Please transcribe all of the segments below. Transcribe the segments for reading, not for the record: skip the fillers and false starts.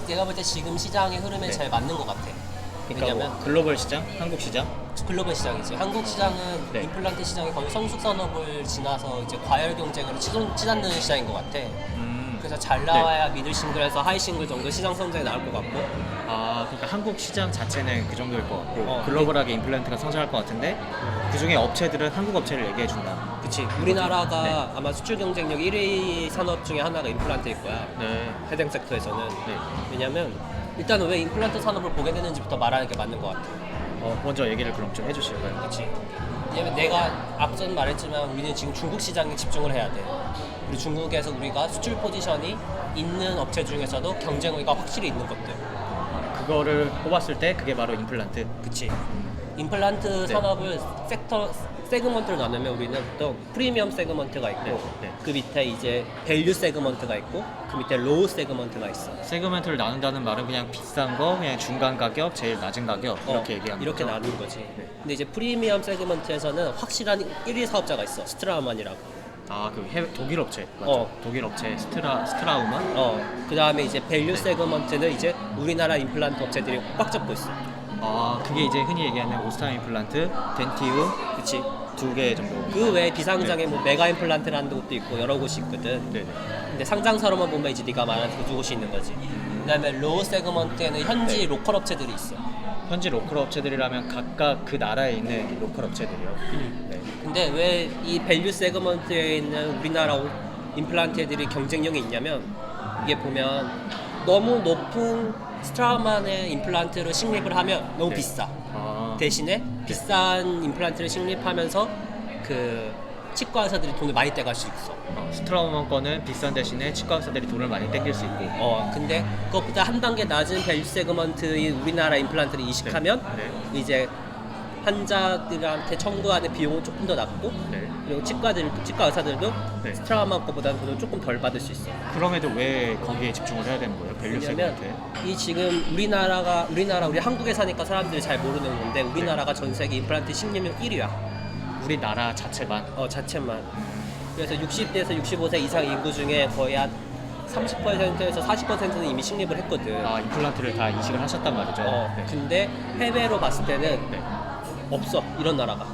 내가 볼 때 지금 시장의 흐름에 네. 잘 맞는 것 같아. 그러니까 왜냐면 뭐 글로벌 시장, 한국 시장. 글로벌 시장이지. 한국 시장은 네. 임플란트 시장이 거의 성숙 산업을 지나서 이제 과열 경쟁으로 치닫는 시장인 것 같아. 그래서 잘 나와야 미들 싱글에서 하이 싱글 정도 시장 성장이 나올 것 같고. 아, 그러니까 한국 시장 자체는 그 정도일 것 같고 어, 글로벌하게 임플란트가 성장할 것 같은데 그 중에 업체들은 한국 업체를 얘기해 준다. 그치. 우리나라가 아마 수출 경쟁력 1위 산업 중에 하나가 임플란트일 거야. 네. 해당 섹터에서는. 네. 왜냐면 일단은 왜 임플란트 산업을 보게 되는지부터 말하는 게 맞는 것 같아. 먼저 얘기를 그럼 좀 해주실까요? 그치. 왜냐면 내가 앞선 말했지만 우리는 지금 중국 시장에 집중을 해야 돼. 우리 중국에서 우리가 수출 포지션이 있는 업체 중에서도 경쟁의가 확실히 있는 것들. 그거를 뽑았을 때 그게 바로 임플란트. 그치. 임플란트 산업을 세그먼트를 나누면 우리는 보통 프리미엄 세그먼트가 있고 네. 그 밑에 이제 밸류 세그먼트가 있고 그 밑에 로우 세그먼트가 있어. 세그먼트를 나눈다는 말은 그냥 비싼 거, 그냥 중간 가격, 제일 낮은 가격 이렇게 얘기하는 이렇게 거죠? 나눈 거지. 근데 이제 프리미엄 세그먼트에서는 확실한 1위 사업자가 있어. 스트라우만이라고. 아, 그 해외 독일 업체 맞죠? 독일 업체 스트라우만. 그 다음에 이제 밸류 세그먼트는 이제 우리나라 임플란트 업체들이 꽉 잡고 있어. 아, 그게 이제 흔히 얘기하는 오스타 임플란트, 덴티우 그치. 2개 정도. 그 외에 비상장에 뭐 메가 임플란트라는 곳도 있고 여러 곳이 있거든. 네. 근데 상장사로만 보면 이제 네가 말한 그 두 곳이 있는 거지. 그다음에 로우 세그먼트에는 현지 로컬 업체들이 있어. 현지 로컬 업체들이라면 각각 그 나라에 있는 로컬 업체들이요. 네. 근데 왜 이 밸류 세그먼트에 있는 우리나라 임플란트들이 경쟁력이 있냐면 이게 보면 너무 높은 스트라우만의 임플란트를 식립을 하면 너무 비싸. 대신에 비싼 임플란트를 식립하면서 그 치과 의사들이 돈을 많이 떼갈 수 있어. 스트라우먼 거는 비싼 대신에 치과 의사들이 돈을 많이 땡길 수 있고. 근데 그것보다 한 단계 낮은 밸류 세그먼트인 우리나라 임플란트를 이식하면 이제 환자들한테 청구하는 비용은 조금 더 낮고 그리고 치과 의사들도 스트라우먼 거보다는 돈을 조금 덜 받을 수 있어. 그럼에도 왜 거기에 집중을 해야 되는 거예요? 밸류 왜냐면 세그먼트에? 이 지금 우리 한국에 사니까 사람들이 잘 모르는 건데 우리나라가 전 세계 임플란트 식립률 1위야. 우리나라 자체만. 자체만. 그래서 60대에서 65세 이상 인구 중에 거의 한 30%에서 40%는 이미 식립을 했거든. 임플란트를 다 이식을 하셨단 말이죠. 근데 해외로 봤을 때는 없어, 이런 나라가.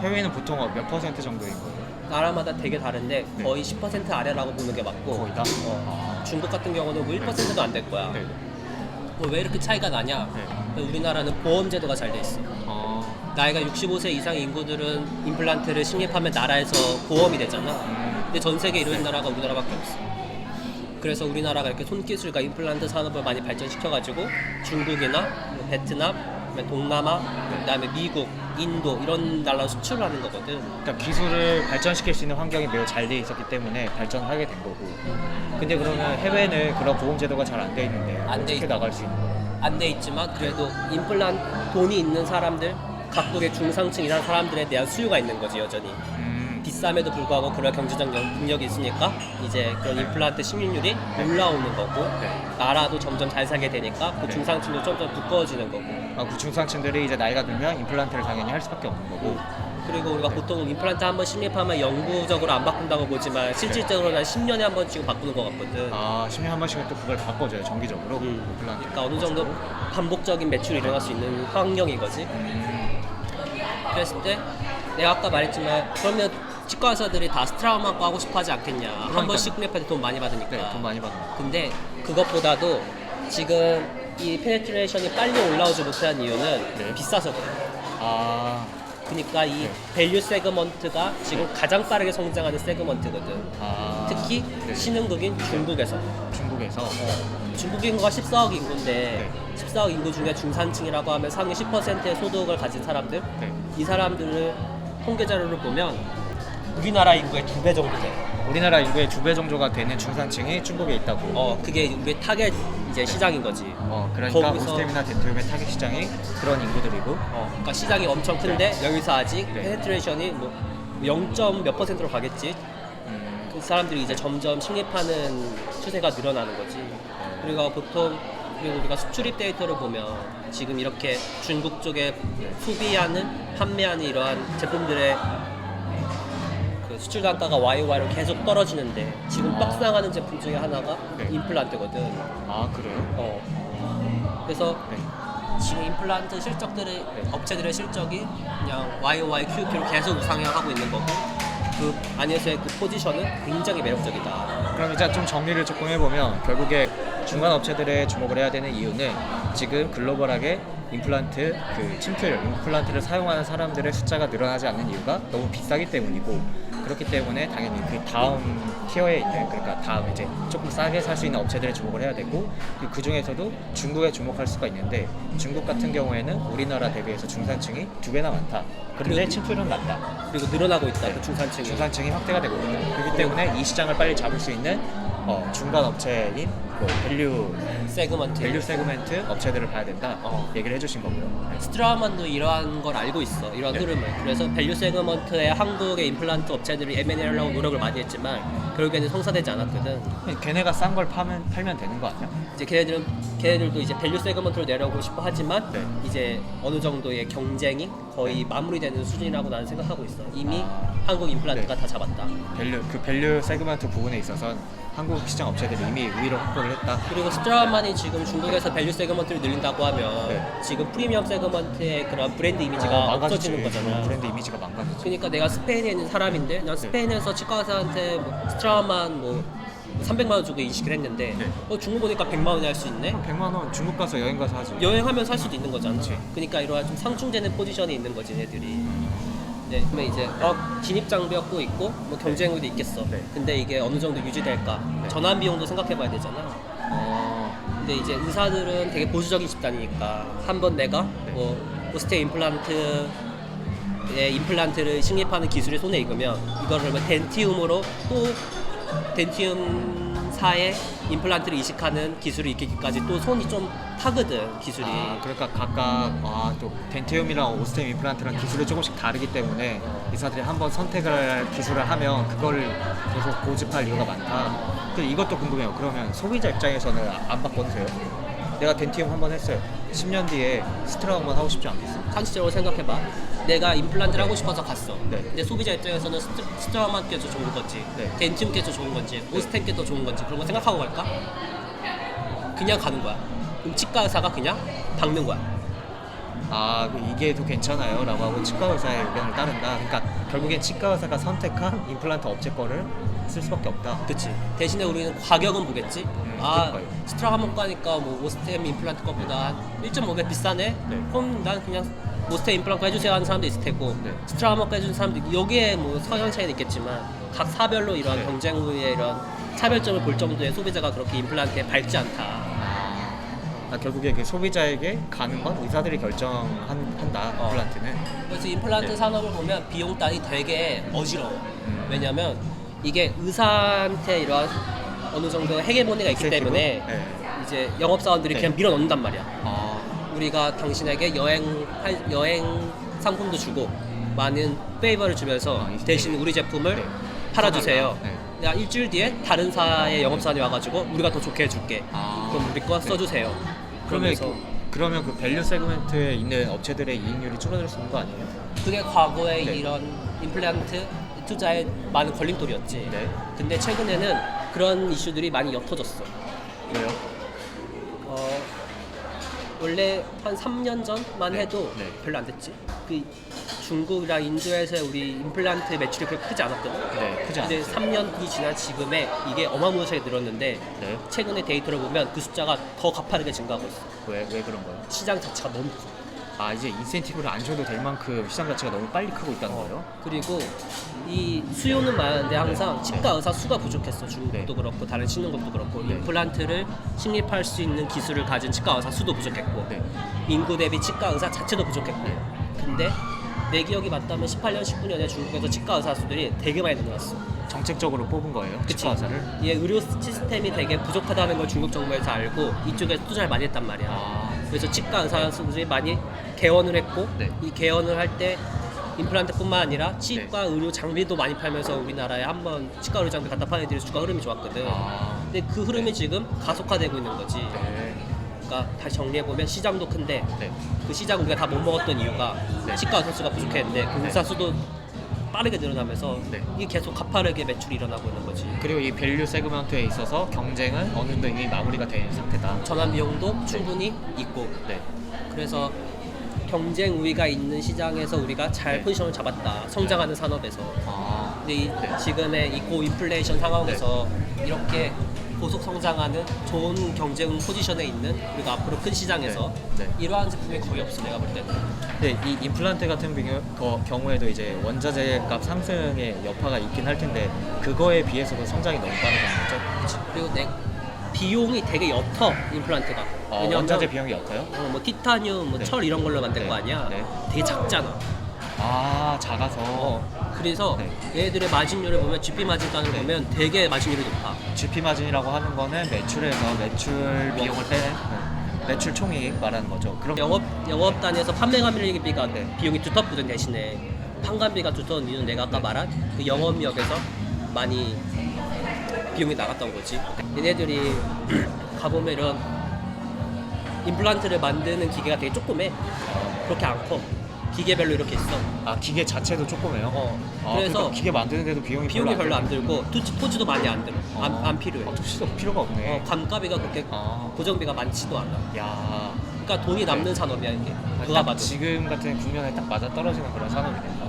해외는 보통 몇 퍼센트 정도인 거예요? 나라마다 되게 다른데 거의 10% 아래라고 보는 게 맞고 거의 다? 중국 같은 경우는 뭐 1%도 안 될 거야. 왜 이렇게 차이가 나냐? 우리나라는 보험 제도가 잘 돼 있어. 나이가 65세 이상 인구들은 임플란트를 식립하면 나라에서 보험이 되잖아. 근데 전 세계에 이런 나라가 우리나라밖에 없어. 그래서 우리나라가 이렇게 손기술과 임플란트 산업을 많이 발전시켜가지고 중국이나 베트남, 동남아, 그다음에 미국, 인도 이런 나라로 수출을 하는 거거든. 그러니까 기술을 발전시킬 수 있는 환경이 매우 잘 돼 있었기 때문에 발전하게 된 거고. 근데 그러면 해외는 그런 보험 제도가 잘 안 돼 있는데 어떻게 나갈 수 있는 거예요? 안 돼 있지만 그래도 임플란트 돈이 있는 사람들, 각국의 중상층이라는 사람들에 대한 수요가 있는 거지 여전히. 비쌈에도 불구하고 그런 경제적 능력이 있으니까 이제 그런 임플란트 식립률이 올라오는 거고 나라도 점점 잘 살게 되니까 그 중상층도 점점 두꺼워지는 거고. 그 중상층들이 이제 나이가 들면 임플란트를 당연히 할 수밖에 없는 거고. 그리고 우리가 보통 임플란트 한번 식립하면 영구적으로 안 바꾼다고 보지만 실질적으로는 한 10년에 한 번씩 바꾸는 것 같거든. 10년에 한 번씩은 또 그걸 바꿔줘요, 정기적으로. 임플란트. 그러니까 어느 정도 반복적인 매출이 일어날 수 있는 환경인 거지. 그랬을 때 내가 아까 말했지만 그러면 치과 의사들이 다 스트라우만 거 하고 싶어 하지 않겠냐. 한 번씩 식립할 때 돈 많이 받으니까. 돈 많이 받는 거. 근데 그것보다도 지금 이 페네트레이션이 빨리 올라오지 못한 이유는 비싸서 그래. 그러니까 이 밸류 세그먼트가 지금 가장 빠르게 성장하는 세그먼트거든. 특히 신흥국인 중국에서. 중국 인구가 14억 인구인데 14억 인구 중에 중산층이라고 하면 상위 10%의 소득을 가진 사람들, 이 사람들을 통계 자료를 보면 우리나라 인구의 2배 정도 돼. 우리나라 인구의 2배 정도가 되는 중산층이 중국에 있다고. 그게 우리의 타겟 이제 시장인 거지. 그러니까 오스템이나 덴티움의 타겟 시장이 그런 인구들이고. 그러니까 시장이 엄청 큰데 여기서 아직 페네트레이션이 뭐 0. 몇 %로 가겠지. 그 사람들이 이제 점점 식립하는 추세가 늘어나는 거지. 그리고 그리고 우리가 수출입 데이터를 보면 지금 이렇게 중국 쪽에 소비하는, 판매하는 이러한 제품들의 그 수출 단가가 YOY로 계속 떨어지는데 지금 아. 떡상하는 제품 중에 하나가 네. 임플란트거든. 아 그래요? 그래서 네. 지금 임플란트 실적들의 업체들의 실적이 그냥 YOY, QOQ로 계속 우상향하고 있는 거고 그 안에서의 그 포지션은 굉장히 매력적이다. 그럼 이제 좀 정리를 조금 해보면 결국에 중간 업체들에 주목을 해야 되는 이유는 지금 글로벌하게 임플란트 임플란트를 사용하는 사람들의 숫자가 늘어나지 않는 이유가 너무 비싸기 때문이고, 그렇기 때문에 당연히 그 다음 티어에 있는, 그러니까 다음 이제 조금 싸게 살 수 있는 업체들에 주목을 해야 되고, 그 중에서도 중국에 주목할 수가 있는데 중국 같은 경우에는 우리나라 대비해서 중산층이 2배나 많다. 그런데 그리고- 침투율은 낮다. 그리고 늘어나고 있다. 네. 그 중산층이. 중산층이 확대가 되고 있다. 그렇기 때문에 이 시장을 빨리 잡을 수 있는 중간 업체인 뭐 밸류 세그먼트 업체들을 봐야 된다. 얘기를 해주신 거고요. 네. 스트라만도 이러한 걸 알고 있어. 이러한 네. 흐름을. 그래서 밸류 세그먼트의 한국의 임플란트 업체들이 M&A를 하려고 노력을 많이 했지만 결국에는 성사되지 않았거든. 걔네가 싼 걸 팔면 되는 거 아니야? 이제 걔네들도 이제 밸류 세그먼트로 내려오고 싶어 하지만 네. 이제 어느 정도의 경쟁이 거의 마무리되는 수준이라고 나는 생각하고 있어. 이미 아. 한국 임플란트가 네. 다 잡았다. 밸류 세그먼트 부분에 있어서는 한국 시장 업체들이 이미 우위를 확보를 했다. 그리고 스트라만이 지금 중국에서 밸류 세그먼트를 늘린다고 하면 네. 지금 프리미엄 세그먼트의 그런 브랜드 이미지가 없어지는 거잖아. 브랜드 이미지가 망가졌지. 그러니까 내가 스페인에 있는 사람인데 난 스페인에서 치과 의사한테 뭐 스트라만 뭐 300만 원 주고 이식을 했는데 네. 중국 오니까 100만 원에 할 수 있네? 100만 원 중국 가서 여행 가서 하지. 여행하면 살 수도 있는 거잖아. 그치. 그러니까 이러한 좀 상충되는 포지션에 있는 거지 얘들이. 네, 그러면 이제 진입 장벽도 있고 뭐 경쟁력도 있겠어. 네. 근데 이게 어느 정도 유지될까? 네. 전환 비용도 생각해봐야 되잖아. 근데 이제 의사들은 되게 보수적인 집단이니까 한번 내가 네. 뭐 오스테 임플란트의 임플란트를 식립하는 기술이 손에 익으면 이걸 그러면 덴티움으로 또 덴티움사의 임플란트를 이식하는 기술을 익히기까지 또 손이 좀 타거든 기술이. 그러니까 각각 또 덴티움이랑 오스템 임플란트랑 기술이 조금씩 다르기 때문에 의사들이 한번 선택을 할 기술을 하면 그걸 계속 고집할 이유가 많다. 근데 이것도 궁금해요. 그러면 소비자 입장에서는 안 바꿔도 돼요? 내가 덴티움 한번 했어요. 10년 뒤에 스트라 한번 하고 싶지 않겠어? 상식적으로 생각해봐. 내가 임플란트를 하고 싶어서 갔어. 네. 근데 소비자 입장에서는 스트라만 게 더 좋은 건지, 네. 덴티움 게 더 좋은 건지, 오스템 게 더 좋은 건지 그런 거 생각하고 갈까? 그냥 가는 거야. 그럼 치과 의사가 그냥 박는 거야. 이게 더 괜찮아요 라고 하고 치과 의사의 의견을 따른다. 그러니까 결국엔 치과 의사가 선택한 임플란트 업체 거를 쓸 수밖에 없다. 그치. 대신에 우리는 가격은 보겠지. 그러니까요. 스트라 한번 가니까 뭐 오스템 임플란트 거보다 1.5배 비싸네. 네. 그럼 난 그냥 오스템 임플란트 해주세요 하는 사람도 있을 테고, 네. 스트라 한번 해주는 사람도 있고, 여기에 뭐 성향 차이는 있겠지만 각 사별로 이런 네. 경쟁 후에 이런 차별점을 볼 정도의 소비자가 그렇게 임플란트에 밝지 않다. 결국에 그 소비자에게 가는 건 의사들이 결정한다. 임플란트는. 그래서 임플란트 네. 산업을 보면 비용 단이 되게 어지러워. 왜냐면 이게 의사한테 이런 어느 정도 헤게모니가 있기 인센티브? 때문에 네. 이제 영업사원들이 네. 그냥 밀어넣는단 말이야. 우리가 당신에게 여행 상품도 주고 많은 페이버를 주면서 대신 우리 제품을 네. 팔아주세요. 네. 내가 일주일 뒤에 다른 사의 영업사원이 와가지고 우리가 더 좋게 해줄게. 그럼 우리 거 네. 써주세요. 그러면 그 밸류 세그먼트에 있는 업체들의 이익률이 줄어들 수 있는 거 아니에요? 그게 과거에 네. 이런 임플란트 투자에 많은 걸림돌이었지. 네. 근데 최근에는 그런 이슈들이 많이 옅어졌어. 왜요? 원래 한 3년 전만 네. 해도 네. 별로 안 됐지. 그 중국이랑 인도에서 우리 임플란트 매출이 그렇게 크지 않았거든. 네, 크지 근데 않았어요. 3년이 지난 지금에 이게 어마무시하게 늘었는데 네. 최근에 데이터를 보면 그 숫자가 더 가파르게 증가하고 있어. 왜 그런 거예요? 시장 자체가 너무 커. 이제 인센티브를 안 줘도 될 만큼 시장 자체가 너무 빨리 크고 있다는 거예요? 그리고 이 수요는 많은데 항상 치과 의사 수가 부족했어. 중국도 그렇고 다른 신흥국도 그렇고 임플란트를 식립할 수 있는 기술을 가진 치과 의사 수도 부족했고 네. 인구 대비 치과 의사 자체도 부족했고. 근데 내 기억이 맞다면 18년, 19년에 중국에서 치과 의사 수들이 되게 많이 늘어났어. 정책적으로 뽑은 거예요? 그치? 치과 의사를? 이 의료 시스템이 되게 부족하다는 걸 중국 정부에서 알고 이쪽에 투자를 많이 했단 말이야. 그래서 치과 의사 수들이 많이 개원을 했고 네. 이 개원을 할 때 임플란트뿐만 아니라 치과 의료 장비도 많이 팔면서 우리나라에 한번 치과 의료 장비 갖다 파는 애들이 주가 흐름이 좋았거든. 근데 그 흐름이 지금 가속화되고 있는 거지. 네. 그러니까 다시 정리해보면 시장도 큰데 네. 그 시장 우리가 다 못 먹었던 이유가 네. 치과 의사 수가 부족했는데 그 의사 수도 빠르게 늘어나면서 네. 이게 계속 가파르게 매출이 일어나고 있는 거지. 그리고 이 밸류 세그먼트에 있어서 경쟁은 어느 정도 이미 마무리가 된 상태다. 전환 비용도 충분히 있고 네. 그래서 경쟁 우위가 있는 시장에서 우리가 잘 네. 포지션을 잡았다. 성장하는 산업에서. 아, 근데 이 네. 지금의 이 고인플레이션 상황에서 이렇게 고속 성장하는 좋은 경쟁 포지션에 있는 그리고 앞으로 큰 시장에서 네. 네. 이러한 제품이 거의 없어 내가 볼 때는. 네, 이 임플란트 같은 경우에도 이제 원자재 값 상승의 여파가 있긴 할 텐데 그거에 비해서도 성장이 너무 빠르다는 거죠. 그리고 내 비용이 되게 옅어 임플란트가. 원자재 비용이 옅어요? 뭐 티타늄, 뭐 네. 철 이런 걸로 만든 네. 거 아니야. 네. 되게 작잖아. 아, 작아서 그래서 네. 얘네들의 마진율을 보면 GP 마진단을 네. 보면 되게 마진율이 높아. GP 마진이라고 하는 거는 매출에서 매출 비용을 빼는 매출 총이익 말하는 거죠. 그럼 영업 단위에서 판매 감리비가 네. 비용이 두텁거든. 대신에 판관비가 두터운 이유는 내가 아까 말한 그 영업력에서 많이 비용이 나갔던 거지. 얘네들이 가보면 이런 임플란트를 만드는 기계가 되게 조그매. 그렇게 안 커. 기계별로 이렇게 있어. 아, 기계 자체도 조그매요? 그래서 그러니까 기계 만드는데도 비용이 별로 안 들고 토지도 많이 안 들어. 안 필요해. 토지도 필요가 없네. 감가비가 그렇게 고정비가 많지도 않아. 야, 그러니까 돈이 남는 네. 산업이야 이게. 누가 딱 봐도. 지금 같은 국면에 딱 맞아 떨어지는 그런 산업이네요.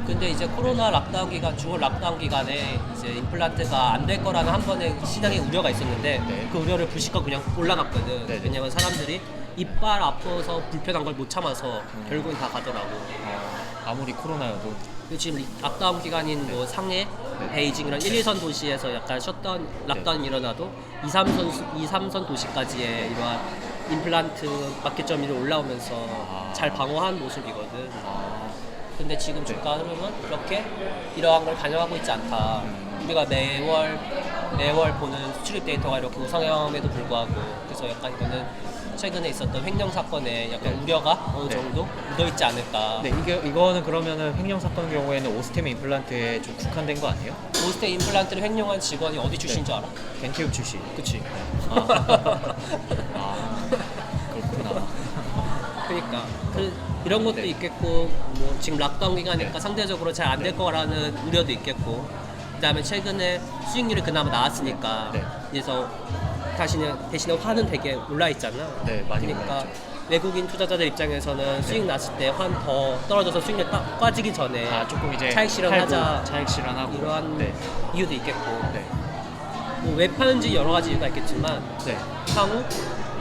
근데 이제 코로나 락다운 기간, 중국 락다운 기간에 이제 임플란트가 안 될 거라는 한 번의 시장의 우려가 있었는데 네. 그 우려를 부식하고 그냥 올라갔거든. 네. 왜냐면 사람들이 이빨 아파서 불편한 걸 못 참아서 결국엔 다 가더라고. 아무리 코로나여도 그리고 지금 락다운 기간인 뭐 상해, 네. 베이징 이런 1, 2선 도시에서 약간 셧다운, 락다운이 일어나도 2, 3선 도시까지의 이러한 임플란트 마켓 점유율이 올라오면서 잘 방어한 모습이거든. 근데 지금 주가 흐름은 그렇게 이러한 걸 반영하고 있지 않다. 우리가 매월 보는 수출입 데이터가 이렇게 우상향에도 불구하고 그래서 약간 이거는 최근에 있었던 횡령 사건에 약간 우려가 어느 네. 정도 묻어있지 않을까. 네, 이거는 그러면은 횡령 사건 경우에는 오스템 임플란트에 좀 국한된 거 아니에요? 오스테 임플란트를 횡령한 직원이 어디 출신인 줄 알아? 겐티움 출신. 그치. 그렇구나. 그러니까 이런 것도 네. 있겠고 뭐 지금 락다운 기간이니까 상대적으로 잘 안 될 거라는 우려도 있겠고 그다음에 최근에 수익률이 그나마 나왔으니까 네. 그래서 대신에 화는 되게 올라 있잖아. 네, 많이 그러니까 올라있죠. 외국인 투자자들 입장에서는 수익 났을 때 환 더 떨어져서 수익률 빠지기 전에 조금 이제 차익 실현하자 차익 실현하고 이러한 네. 이유도 있겠고 네. 뭐 왜 파는지 여러 가지 이유가 있겠지만 네. 향후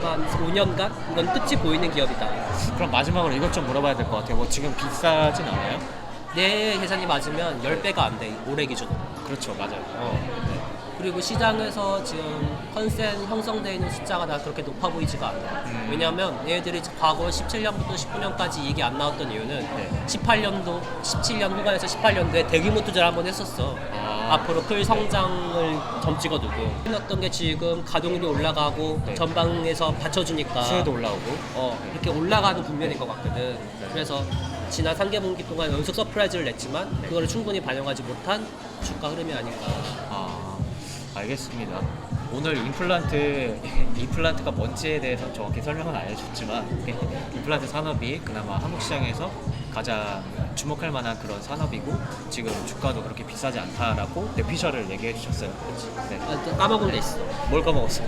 한 5년간 이건 끝이 보이는 기업이다. 그럼 마지막으로 이것 좀 물어봐야 될 것 같아요. 뭐 지금 비싸진 않아요? 내 계산이 맞으면 10배가 안 돼. 올해 기준으로. 그렇죠, 맞아요. 그리고 시장에서 지금 컨센 형성되어 있는 숫자가 다 그렇게 높아 보이지가 않아. 왜냐면 얘들이 과거 17년부터 19년까지 이익이 안 나왔던 이유는 네. 17년 후반에서 18년도에 대규모 투자를 한번 했었어. 앞으로 클 성장을 점찍어 두고 했던 게 지금 가동률이 올라가고 네. 전방에서 받쳐주니까 수요도 올라오고. 이렇게 올라가는 국면인 것 같거든. 그래서 지난 3개분기 동안 연속 서프라이즈를 냈지만 그거를 충분히 반영하지 못한 주가 흐름이 아닌가. 알겠습니다. 오늘 임플란트가 뭔지에 대해서 정확히 설명은 안 해줬지만 임플란트 산업이 그나마 한국 시장에서 가장 주목할 만한 그런 산업이고 지금 주가도 그렇게 비싸지 않다라고 뇌피셜을 얘기해 주셨어요. 네. 까먹은 게 있어. 뭘 까먹었어?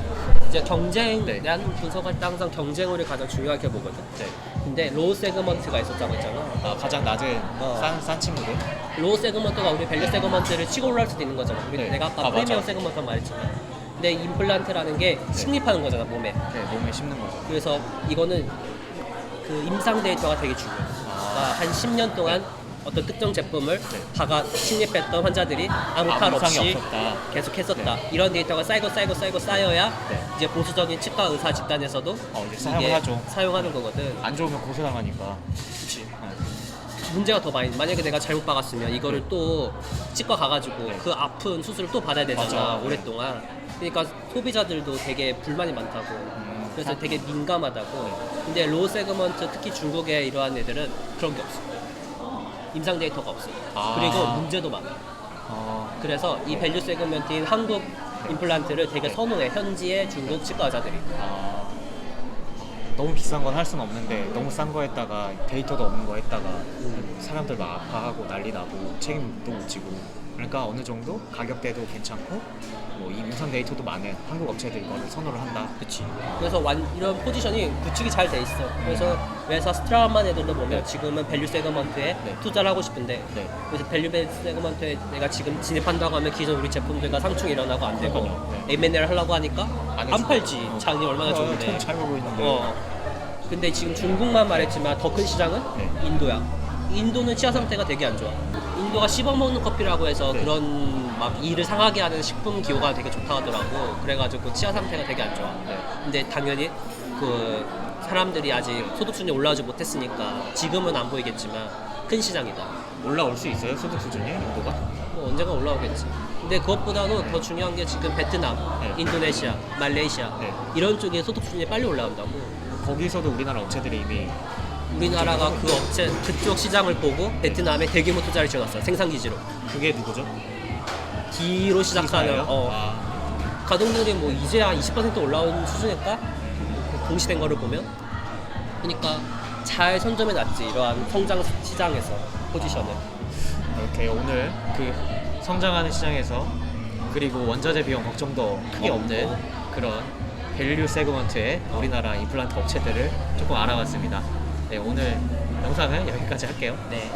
이제 경쟁, 네. 나는 분석할 때 항상 경쟁을 가장 중요하게 보거든. 네. 근데 로우 세그먼트가 있었다고 했잖아. 가장 낮은 싼 친구들. 로우 세그먼트가 우리 밸류 세그먼트를 치고 올라올 수도 있는 거잖아. 네. 내가 아까 프리미엄 맞아. 세그먼트 말했지만. 근데 임플란트라는 게 식립하는 거잖아, 몸에. 네, 몸에 심는 거죠. 그래서 이거는 그 임상 데이터가 되게 중요해. 그러니까 한 10년 동안 어떤 특정 제품을 식립했던 환자들이 아무 탈 이상이 없이 없었다. 계속 했었다. 이런 데이터가 쌓여야 네. 이제 보수적인 치과 의사 집단에서도 이제 사용을 하죠. 사용하는 거거든. 안 좋으면 고소당하니까. 그치. 문제가 더 많이. 만약에 내가 잘못 박았으면 이거를 또 치과 가가지고 그 아픈 수술을 또 받아야 되잖아. 맞아. 오랫동안. 그러니까 소비자들도 되게 불만이 많다고. 그래서 되게 민감하다고. 근데 로우 세그먼트 특히 중국의 이러한 애들은 그런 게 없어. 임상 데이터가 없어. 그리고 문제도 많아. 그래서 이 밸류 세그먼트인 한국 임플란트를 되게 선호해. 현지의 중국 치과 의사들이. 너무 비싼 건 할 수는 없는데 너무 싼 거 했다가 데이터도 없는 거 했다가 사람들 막 아파하고 난리 나고 책임도 못 지고 그러니까 어느 정도 가격대도 괜찮고 뭐 이 유선 데이터도 많은 한국 업체들이 이거를 선호를 한다. 그치. 그래서 이런 포지션이 구축이 잘 돼 있어. 그래서 회사 스트라만 애들도 보면 네. 지금은 밸류 세그먼트에 네. 투자를 하고 싶은데 네. 그래서 밸류 세그먼트에 내가 지금 진입한다고 하면 기존 우리 제품들과 상충이 일어나고 안 되고 그러니까요. 네. M&A를 하려고 하니까 안 안 해주고. 팔지. 장이 얼마나 좋은데. 돈잘 벌고 있는데. 근데 지금 중국만 말했지만 더 큰 시장은 네. 인도야. 인도는 치아 상태가 되게 안 좋아. 인도가 씹어먹는 커피라고 해서 네. 그런 막 이를 상하게 하는 식품 기호가 되게 좋다 하더라고. 그래가지고 치아 상태가 되게 안 좋아. 네. 근데 당연히 그 사람들이 아직 소득 수준이 올라오지 못했으니까 지금은 안 보이겠지만 큰 시장이다. 올라올 수 있어요 소득 수준이 인도가? 뭐 언젠가 올라오겠지. 근데 그것보다도 더 중요한 게 지금 베트남, 네. 인도네시아, 말레이시아 네. 이런 쪽에 소득 수준이 빨리 올라온다고. 거기서도 우리나라 업체들이 이미 우리나라가 그 업체 그쪽 시장을 보고 베트남에 대규모 투자를 지어놨어. 생산 기지로. 그게 누구죠? D로 시작하는 D사예요? 아, 가동률이 뭐 이제 한 20% 올라온 수준일까? 공시된 거를 보면. 그러니까 잘 선점해 놨지. 이러한 성장 시장에서 포지션을. 이렇게 오늘 그 성장하는 시장에서 그리고 원자재 비용 걱정도 크게 없는. 없는 그런 밸류 세그먼트의 우리나라 임플란트 업체들을 조금 알아봤습니다. 네, 오늘 영상은 여기까지 할게요. 네.